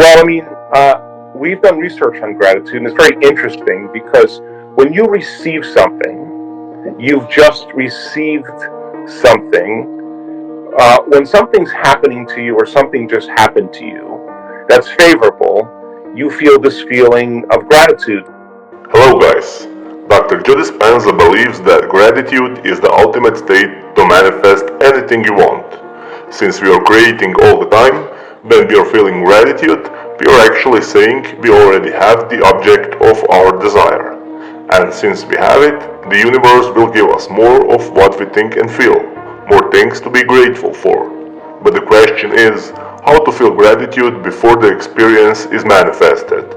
Well, I mean, we've done research on gratitude, and it's very interesting because when you receive something, you've just received something. When something's happening to you or something just happened to you that's favorable, you feel this feeling of gratitude. Hello guys, Dr. Joe Dispenza believes that gratitude is the ultimate state to manifest anything you want. Since we are creating all the time, when we are feeling gratitude, we are actually saying we already have the object of our desire. And since we have it, the universe will give us more of what we think and feel, more things to be grateful for. But the question is, how to feel gratitude before the experience is manifested.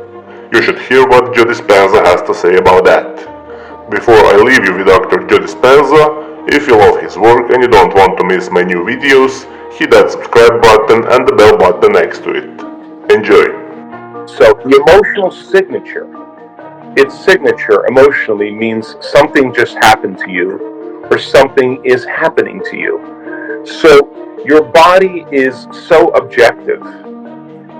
You should hear what Joe Dispenza has to say about that. Before I leave you with Dr. Joe Dispenza, if you love his work and you don't want to miss my new videos, hit that subscribe button and the bell button next to it. Enjoy! So the emotional signature, its signature emotionally means something just happened to you or something is happening to you. So your body is so objective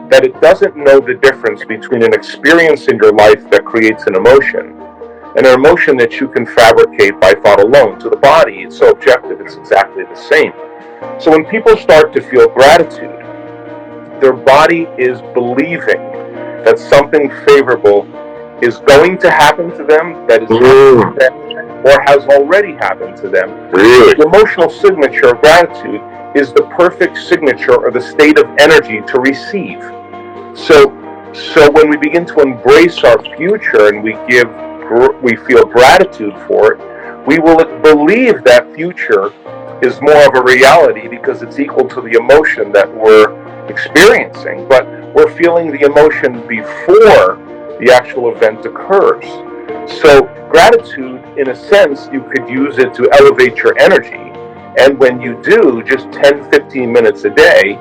that it doesn't know the difference between an experience in your life that creates an emotion and an emotion that you can fabricate by thought alone. To the body, it's so objective, it's exactly the same. So when people start to feel gratitude, their body is believing that something favorable is going to happen to them, that is happening to them, or has already happened to them. The emotional signature of gratitude is the perfect signature or the state of energy to receive. So when we begin to embrace our future and we feel gratitude for it, we will believe that future is more of a reality because it's equal to the emotion that we're experiencing, but we're feeling the emotion before the actual event occurs. So gratitude, in a sense, you could use it to elevate your energy, and when you do, just 10-15 minutes a day,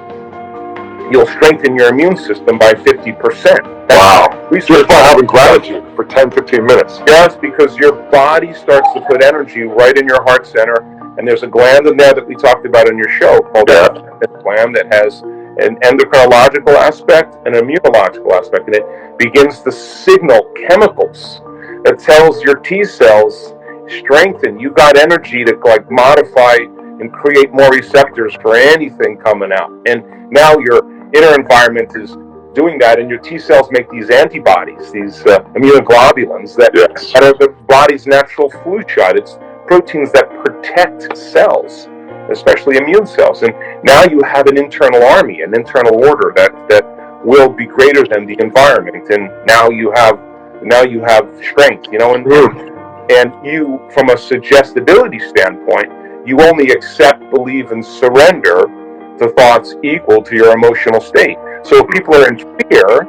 you'll strengthen your immune system by 50%. Wow. Research by having gratitude for 10-15 minutes. Yes, because your body starts to put energy right in your heart center, and there's a gland in there that we talked about in your show called the gland that has an endocrinological aspect and an immunological aspect, and it begins to signal chemicals that tells your T cells, strengthen, you got energy to like modify and create more receptors for anything coming out. And now your inner environment is doing that, and your T cells make these antibodies, these immunoglobulins that are the body's natural flu shot. It's proteins that protect cells, especially immune cells. And now you have an internal army, an internal order that will be greater than the environment. And now you have strength, and you, from a suggestibility standpoint, you only accept, believe, and surrender to thoughts equal to your emotional state. So if people are in fear,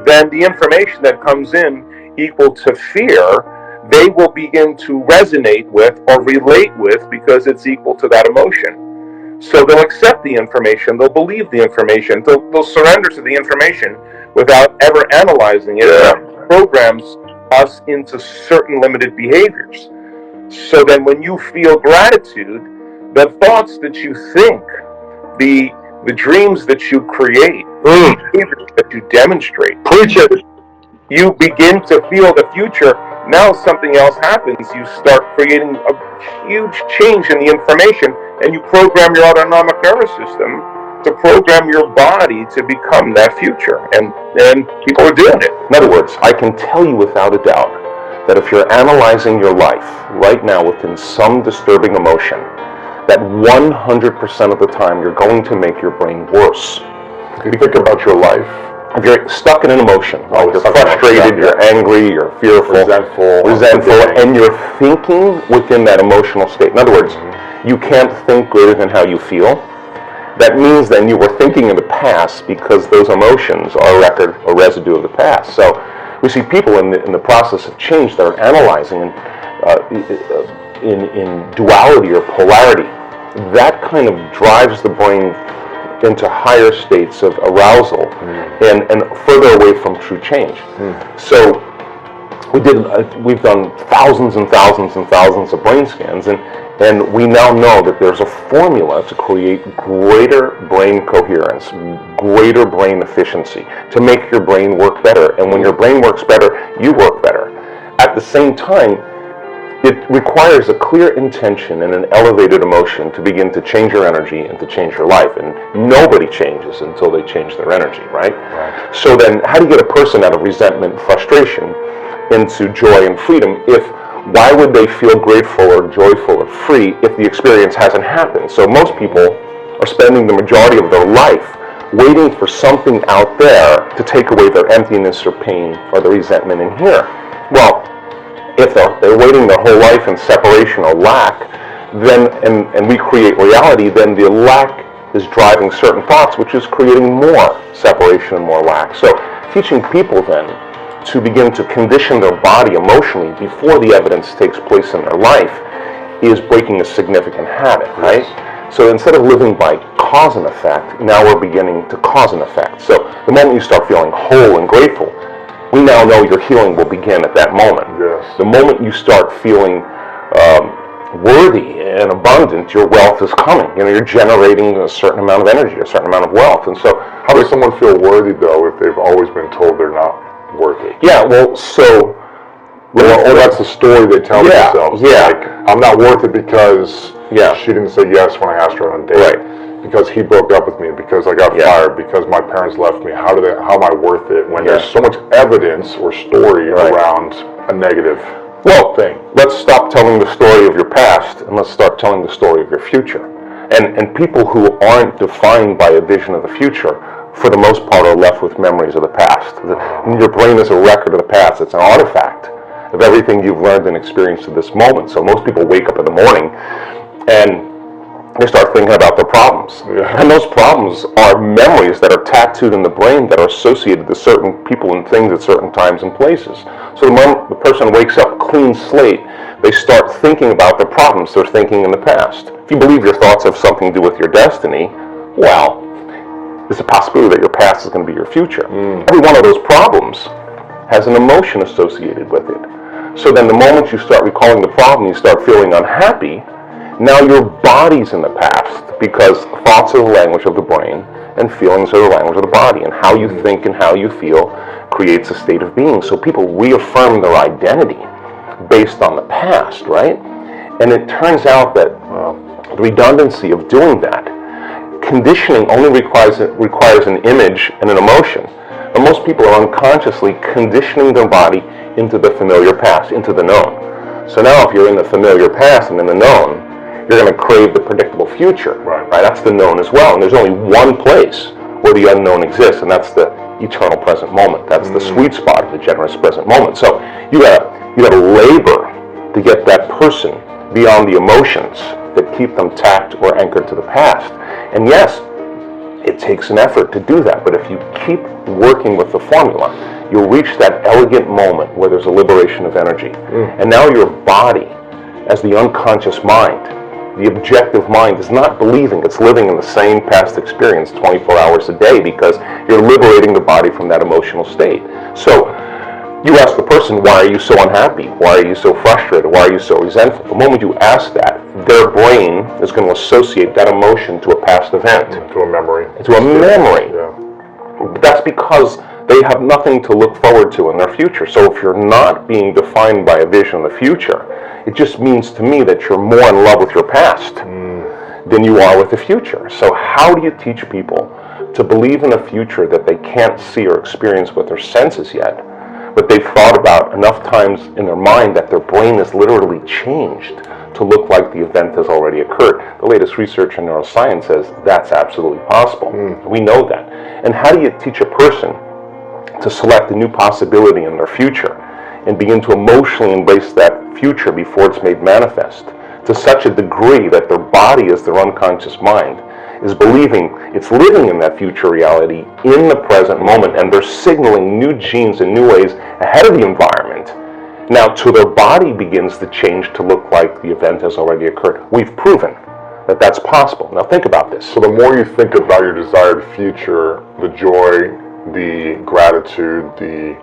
then the information that comes in equal to fear, they will begin to resonate with or relate with because it's equal to that emotion. So they'll accept the information, they'll believe the information, they'll surrender to the information without ever analyzing it. It programs us into certain limited behaviors. So then when you feel gratitude, the thoughts that you think, the dreams that you create, the behaviors that you demonstrate, you begin to feel the future. Now something else happens. You start creating a huge change in the information, and you program your autonomic nervous system to program your body to become that future. And people are doing it. In other words, I can tell you without a doubt that if you're analyzing your life right now within some disturbing emotion, that 100% of the time you're going to make your brain worse. If you think about your life, if you're stuck in an emotion, you're frustrated, you're angry, you're fearful, resentful, and you're thinking within that emotional state. In other words, you can't think greater than how you feel. That means then you were thinking in the past because those emotions are a record, a residue of the past. So we see people in the process of change that are analyzing in duality or polarity. That kind of drives the brain into higher states of arousal and further away from true change. So we've done thousands and thousands and thousands of brain scans, and And we now know that there's a formula to create greater brain coherence, greater brain efficiency, to make your brain work better. And when your brain works better, you work better. At the same time, it requires a clear intention and an elevated emotion to begin to change your energy and to change your life. And nobody changes until they change their energy, right? So then, how do you get a person out of resentment and frustration into joy and freedom? Why would they feel grateful or joyful or free if the experience hasn't happened? So most people are spending the majority of their life waiting for something out there to take away their emptiness or pain or the resentment in here. Well, if they're waiting their whole life in separation or lack, then and we create reality, then the lack is driving certain thoughts, which is creating more separation and more lack. So teaching people then to begin to condition their body emotionally before the evidence takes place in their life is breaking a significant habit, right? So instead of living by cause and effect, now we're beginning to cause and effect. So the moment you start feeling whole and grateful, we now know your healing will begin at that moment. Yes. The moment you start feeling worthy and abundant, your wealth is coming. You're generating a certain amount of energy, a certain amount of wealth. And so how does someone feel worthy, though, if they've always been told they're not worth it? Yeah, well, so... Well, that's the story they tell themselves. Yeah. Like, I'm not worth it because she didn't say yes when I asked her on a date. Right. Because he broke up with me, because I got fired, because my parents left me. How am I worth it when there's so much evidence or story around a negative thing? Let's stop telling the story of your past and let's start telling the story of your future. And people who aren't defined by a vision of the future, for the most part, are left with memories of the past. Your brain is a record of the past. It's an artifact of everything you've learned and experienced to this moment. So most people wake up in the morning and they start thinking about their problems. And those problems are memories that are tattooed in the brain that are associated to certain people and things at certain times and places. So the moment the person wakes up clean slate, they start thinking about their problems they're thinking in the past. If you believe your thoughts have something to do with your destiny, well, there's a possibility that your past is going to be your future. Every one of those problems has an emotion associated with it. So then the moment you start recalling the problem, you start feeling unhappy. Now your body's in the past, because thoughts are the language of the brain and feelings are the language of the body, and how you think and how you feel creates a state of being. So people reaffirm their identity based on the past, right? And it turns out that the redundancy of doing that, conditioning only requires an image and an emotion. But most people are unconsciously conditioning their body into the familiar past, into the known. So now if you're in the familiar past and in the known, you're going to crave the predictable future, right? That's the known as well. And there's only one place where the unknown exists, and that's the eternal present moment. That's the sweet spot of the generous present moment. So you gotta labor to get that person beyond the emotions that keep them tacked or anchored to the past. And yes, it takes an effort to do that, but if you keep working with the formula, you'll reach that elegant moment where there's a liberation of energy. And now your body, as the unconscious mind, the objective mind, is not believing it's living in the same past experience 24 hours a day, because you're liberating the body from that emotional state. So you ask the person, why are you so unhappy? Why are you so frustrated? Why are you so resentful? The moment you ask that, their brain is going to associate that emotion to a past event. To a memory. To a memory. Yeah. But that's because they have nothing to look forward to in their future. So if you're not being defined by a vision of the future, it just means to me that you're more in love with your past than you are with the future. So how do you teach people to believe in a future that they can't see or experience with their senses yet, but they've thought about enough times in their mind that their brain is literally changed to look like the event has already occurred? The latest research in neuroscience says that's absolutely possible. We know that. And how do you teach a person to select a new possibility in their future and begin to emotionally embrace that future before it's made manifest to such a degree that their body, as their unconscious mind, is believing it's living in that future reality in the present moment, and they're signaling new genes in new ways ahead of the environment. Now, till their body begins to change to look like the event has already occurred. We've proven that that's possible. Now think about this. So the more you think about your desired future, the joy, the gratitude, the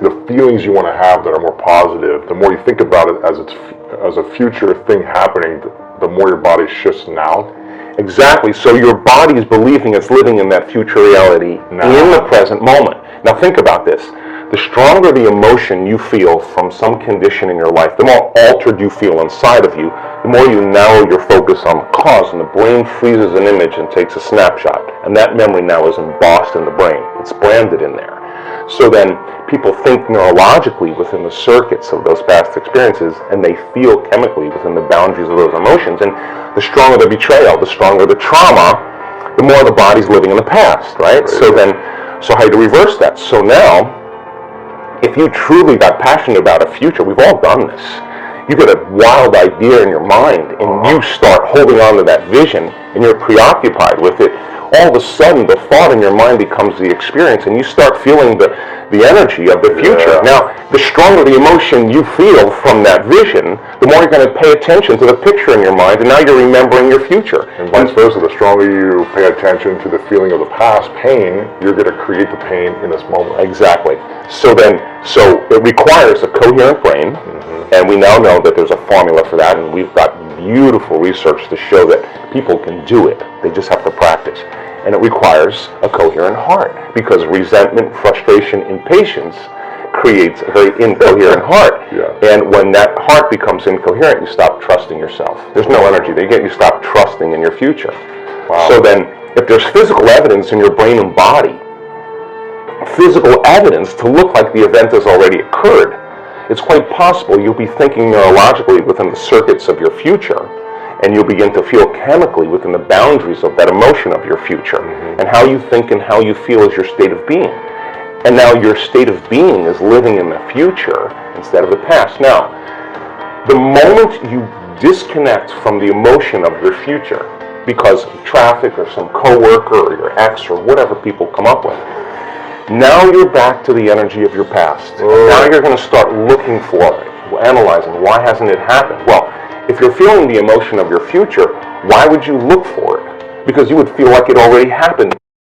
the feelings you want to have that are more positive, the more you think about it as a future thing happening, the more your body shifts now. Exactly. So your body is believing it's living in that future reality in the present moment. Now think about this. The stronger the emotion you feel from some condition in your life, the more altered you feel inside of you, the more you narrow your focus on the cause, and the brain freezes an image and takes a snapshot. And that memory now is embossed in the brain. It's branded in there. So then people think neurologically within the circuits of those past experiences, and they feel chemically within the boundaries of those emotions. And the stronger the betrayal, the stronger the trauma, the more the body's living in the past, right? So how do you reverse that? So now, if you truly got passionate about a future, we've all done this. You get a wild idea in your mind, and you start holding on to that vision, and you're preoccupied with it. All of a sudden, the thought in your mind becomes the experience, and you start feeling the energy of the future. Now, the stronger the emotion you feel from that vision, the more you're going to pay attention to the picture in your mind, and now you're remembering your future. And vice versa, the stronger you pay attention to the feeling of the past pain, you're going to create the pain in this moment. Exactly. So it requires a coherent brain, and we now know that there's a formula for that, and we've got beautiful research to show that people can do it. They just have to practice. And it requires a coherent heart, because resentment, frustration, impatience creates a very incoherent heart. And when that heart becomes incoherent, you stop trusting yourself. There's no energy there. You stop trusting in your future. So then, if there's physical evidence in your brain and body, physical evidence to look like the event has already occurred, it's quite possible you'll be thinking neurologically within the circuits of your future, and you'll begin to feel chemically within the boundaries of that emotion of your future. And how you think and how you feel is your state of being. And now your state of being is living in the future instead of the past. Now, the moment you disconnect from the emotion of your future because of traffic or some coworker or your ex or whatever people come up with, now you're back to the energy of your past. Now you're going to start looking for it, analyzing, why hasn't it happened? Well, if you're feeling the emotion of your future, why would you look for it? Because you would feel like it already happened.